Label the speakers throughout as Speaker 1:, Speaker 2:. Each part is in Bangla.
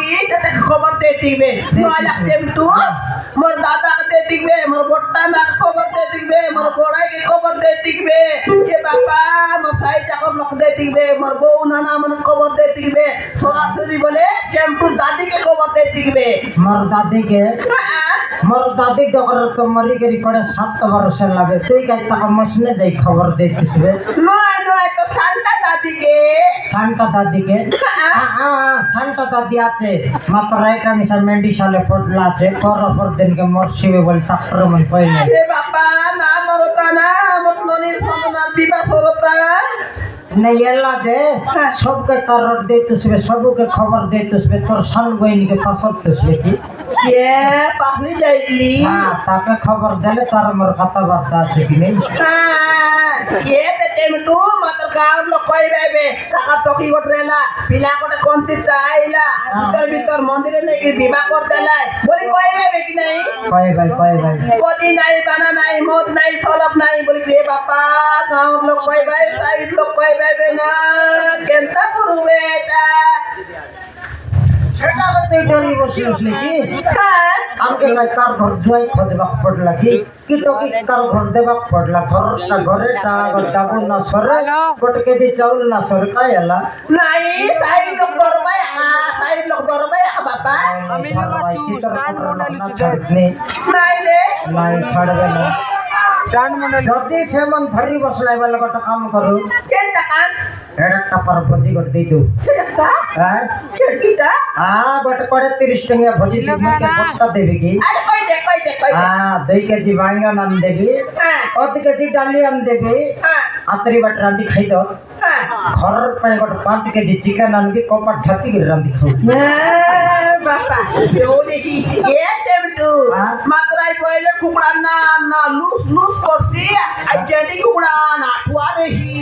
Speaker 1: की ते खबर दे दिबे नयला टेम्टू मोर दादा के दे दिबे मोर बोट्टा मा के खबर दे दिबे मोर बोड़ाई के खबर दे दिबे ये बापा मोर साई जाकब लोक दे दिबे मोर बौ नाना मन खबर दे दिबे सरासरी बोले टेम्टू दादी के खबर दे दिबे
Speaker 2: मोर दादी डगर तो मरी गरी करे 7 वर्ष लागे তুই কাই টাকা মশনে যাই খবর দিতেছবে
Speaker 1: নয় নয় তো সান্টা দাদি के
Speaker 2: সান্টা দাদি আছে মাত্র রাইট আমি সব মেডিসালে পড়লা আছে পর দিন के মরছিবে বল ডাক্তার মন কইলে
Speaker 1: ए बापा ना मरता ना मोर ननिर सन्तान विवाह होता
Speaker 2: नहीं एला जे सबके करट देतेছবে सबके खबर देतेছবে তোর শাল বইনি के পাসতেছবে কি
Speaker 1: ये पाहली जाइली
Speaker 2: हां ताके खबर देले तार मोर কথা বার্তা আছে কি নেই
Speaker 1: ये ते टेमटू मात्र गांव लोग कोई बेबे टाका टोकी गोटरेला पिला कोटे कोंती आइला भीतर मंदिर ने की विवाह कर देला बोली कोई बेबे की नहीं
Speaker 2: कोई भाई
Speaker 1: कोदी नहीं बना नहीं मौत नहीं सलप नहीं बोली रे बापा गांव लोग कोई भाई साइड लोग कोई बेबे ना केंता करू बेटा
Speaker 2: সেটা তো ডরি বসে আসলে কি আমকে কার ঘর জয় খোঁজবা পড়লা কি টকি কার ঘর দেবা পড়লা ঘরেটা দাবু না সরে কোট কেজি চাউল না সরে কায়লা
Speaker 1: नहीं साइड लोग दरबाय बापा
Speaker 2: আমি লগা স্ট্যান্ড মডেল ছাড়নি
Speaker 1: नहीं ले
Speaker 2: নাই ছাড়বে না স্ট্যান্ড মডেল যদি সেমন ধরি বসলাই বলে একটা কাম করু
Speaker 1: केंता काम
Speaker 2: একটা পার ভজি গট দেই দু
Speaker 1: केंता
Speaker 2: হ্যাঁ
Speaker 1: केंता
Speaker 2: গট করে 30 টাকা ভজি দিবি কতটা দেবে কি
Speaker 1: अरे कोई दे
Speaker 2: 2 কেজি বাঙ্গন আন দেবি
Speaker 1: हां
Speaker 2: 1 কেজি ডালি আন দেবি
Speaker 1: हां
Speaker 2: আতরি বাট রাঁধি খাই দাও
Speaker 1: हां
Speaker 2: ঘর পাই গট 5 কেজি চিকেন আনবি কপা ঢাপি করে রাঁধি খাও
Speaker 1: बापा योले सी ये टेमटू मातराई पहिले कुकड़ा ना लूस करसी आई जेडी कुकड़ा ना टुआरेसी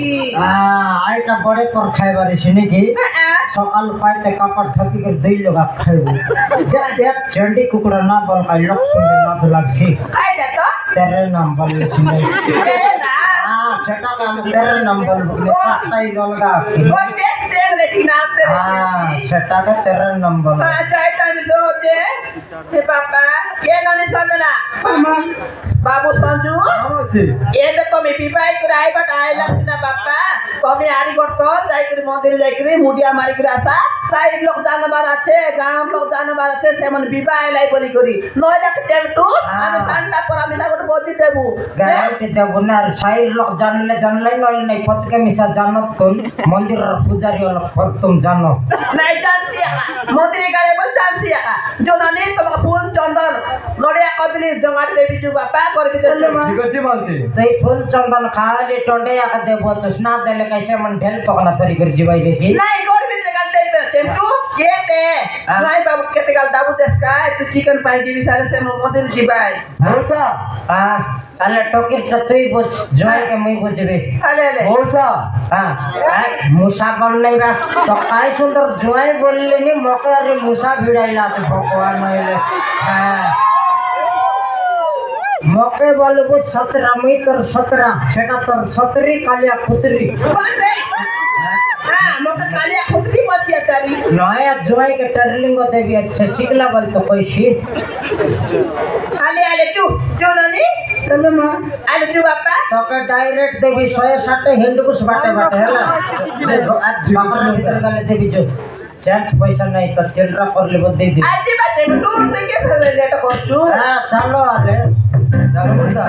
Speaker 2: আইটা বড়ে পর খাইবারে শুনে কি সকাল পাইতে কাপড় ঢাপি করে দুই লগা খাইব যে চন্ডি কুকুড়া না বল কাই লোক শুনে নাচ লাগছি
Speaker 1: खाई दे तो
Speaker 2: তেরে নাম বললে শুনে
Speaker 1: अरे ना
Speaker 2: সেটা কাম তেরে নাম বলবো কি পাঁচটাই ললগা
Speaker 1: वो बेस्ट देख रेसी ना तेरे
Speaker 2: সেটাকে তেরে নাম বল
Speaker 1: हां जाय टाइम लो दे हे पापा ये ननी संजना बाबू संजू ये तो तुम्हें विवाह कराई बट आइला सिना बापा तुम्हें आरी करतो जाई कर मंदिर जाई कर मुडिया मारी कर आसा साइड लोग जानवर আছে गांव लोग जानवर আছে সেমন বিবাহ আইলাই বলি করি নয়লা কে টেমটু আমি সান্ডা पर আমি লাগট বজি দেবু
Speaker 2: গ্যারান্টি দেব না আর সাইড লোক জানলে নইলে নাই পচকে মিশা জানো তুই মন্দিরের পূজারি হল তুম জানো
Speaker 1: নাই জানছি একা মন্দিরে গেলে বল জানছি একা জোনানি তোমাকে ফুল চন্দন নড়িয়া কদলি জঙ্গার দেবী জু বাপা করবি চলো
Speaker 3: ঠিক আছে মাসি
Speaker 2: তুই ফুল চন্দন খালি টন্ডে আকা দেব তো না দেলে कैसे मन ढेल पकना तरी कर जीवाई देखी
Speaker 1: নাই করবি গাল দেবি চেমটু কেতে নাই বাবু কেতে গাল দাবু দেসকাই তু চিকেন পাই দিবি সালে সে মন্দির জিবাই
Speaker 2: মৌসা তাহলে টকির তুই বুঝ জয় के মুই বুঝবে
Speaker 1: আলে আলে
Speaker 3: মৌসা
Speaker 2: মুসা বল নাই বা তো কাই সুন্দর জয় বললেনি মকে আরে মুসা ভিড়াইলা আছে ভগবান নইলে হ্যাঁ মকে বলবো 17 মুই তোর 17 সেটা তোর 17 কালিয়া খুতরি
Speaker 1: বারে হ্যাঁ মকে কালিয়া খুতরি বসিয়া তারি
Speaker 2: নয়া জয় के टर्लिंग देवी अच्छे शिकला बोल तो पैसी
Speaker 1: আলে আলে তু জোনানি চলো মা আলে তু বাপা
Speaker 2: তোকে ডাইরেক্ট দেবি 160 হিন্দুকুস বাটে হেলা দেখো আজ বাবার ভিতর গলে দেবি जो চেঞ্জ পয়সা নাই তো চিলরা করলে বদে দি
Speaker 1: আজি বাতে টুর তুই কে ধরে লেট করছু
Speaker 2: হ্যাঁ চলো আরে
Speaker 3: চলো মৌসা